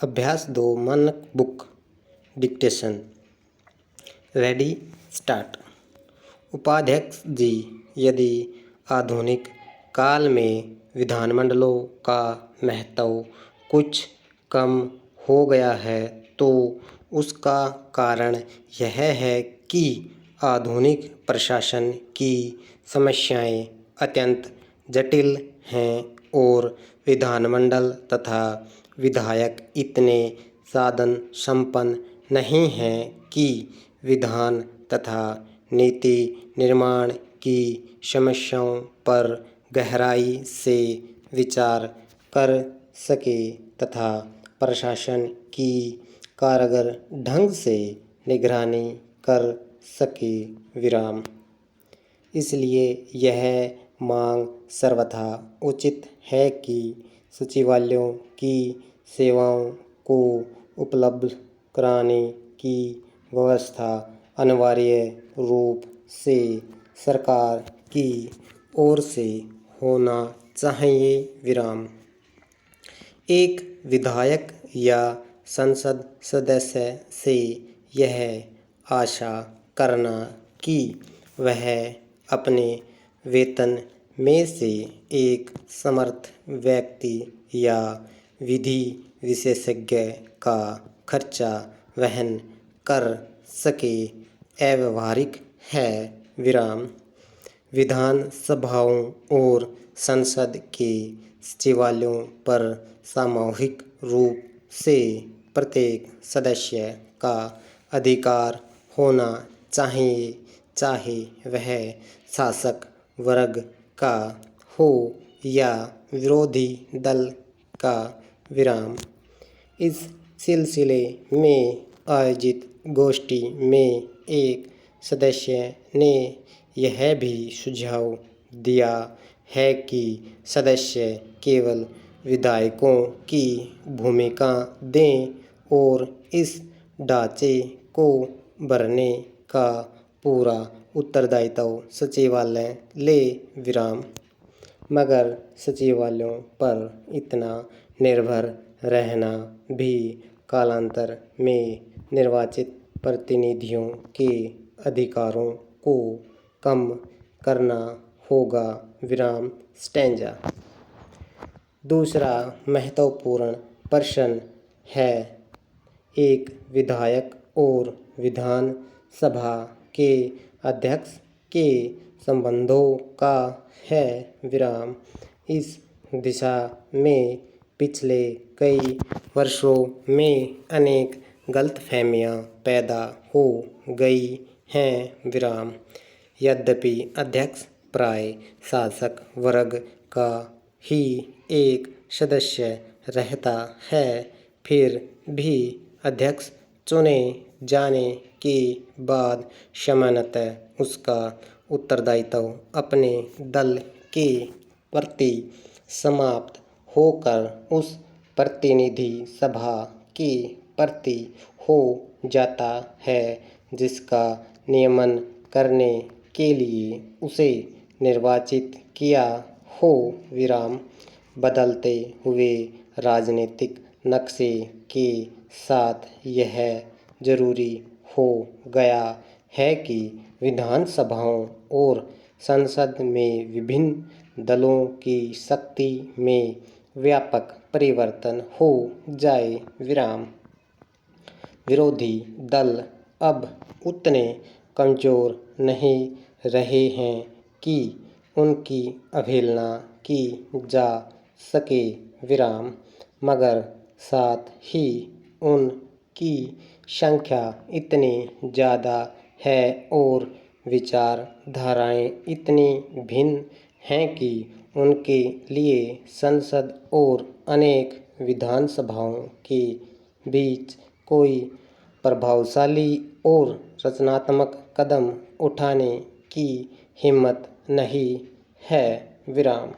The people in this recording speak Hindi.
अभ्यास 2 मानक बुक डिक्टेशन। Ready start. उपाध्यक्ष जी, यदि आधुनिक काल में विधानमंडलों का महत्व कुछ कम हो गया है तो उसका कारण यह है कि आधुनिक प्रशासन की समस्याएं अत्यंत जटिल हैं और विधानमंडल तथा विधायक इतने साधन संपन्न नहीं हैं कि विधान तथा नीति निर्माण की समस्याओं पर गहराई से विचार कर सके तथा प्रशासन की कारगर ढंग से निगरानी कर सके। विराम। इसलिए यह मांग सर्वथा उचित है कि सचिवालयों की सेवाओं को उपलब्ध कराने की व्यवस्था अनिवार्य रूप से सरकार की ओर से होना चाहिए। विराम। एक विधायक या संसद सदस्य से यह आशा करना कि वह अपने वेतन में से एक समर्थ व्यक्ति या विधि विशेषज्ञ का खर्चा वहन कर सके अव्यावहारिक है। विराम। विधान सभाओं और संसद के सचिवालयों पर सामूहिक रूप से प्रत्येक सदस्य का अधिकार होना चाहिए, चाहे वह शासक वर्ग का हो या विरोधी दल का। विराम। इस सिलसिले में आयोजित गोष्ठी में एक सदस्य ने यह भी सुझाव दिया है कि सदस्य केवल विधायकों की भूमिका दें और इस ढांचे को भरने का पूरा उत्तरदायित्व सचिवालय ले। विराम। मगर सचिवालयों पर इतना निर्भर रहना भी कालांतर में निर्वाचित प्रतिनिधियों के अधिकारों को कम करना होगा। विराम। स्टैंजा। दूसरा महत्वपूर्ण प्रश्न है एक विधायक और विधान सभा के अध्यक्ष के संबंधों का है। विराम। इस दिशा में पिछले कई वर्षों में अनेक गलतफहमियां पैदा हो गई हैं। विराम। यद्यपि अध्यक्ष प्राय शासक वर्ग का ही एक सदस्य रहता है, फिर भी अध्यक्ष चुने जाने के बाद सामान्यतः उसका उत्तरदायित्व अपने दल के प्रति समाप्त होकर उस प्रतिनिधि सभा के प्रति हो जाता है जिसका नियमन करने के लिए उसे निर्वाचित किया हो। विराम। बदलते हुए राजनीतिक नक्शे के साथ यह जरूरी हो गया है कि विधानसभाओं और संसद में विभिन्न दलों की शक्ति में व्यापक परिवर्तन हो जाए। विराम। विरोधी दल अब उतने कमजोर नहीं रहे हैं कि उनकी अवहेलना की जा सके। विराम। मगर साथ ही उनकी संख्या इतनी ज़्यादा है और विचारधाराएं इतनी भिन्न हैं कि उनके लिए संसद और अनेक विधानसभाओं के बीच कोई प्रभावशाली और रचनात्मक कदम उठाने की हिम्मत नहीं है। विराम।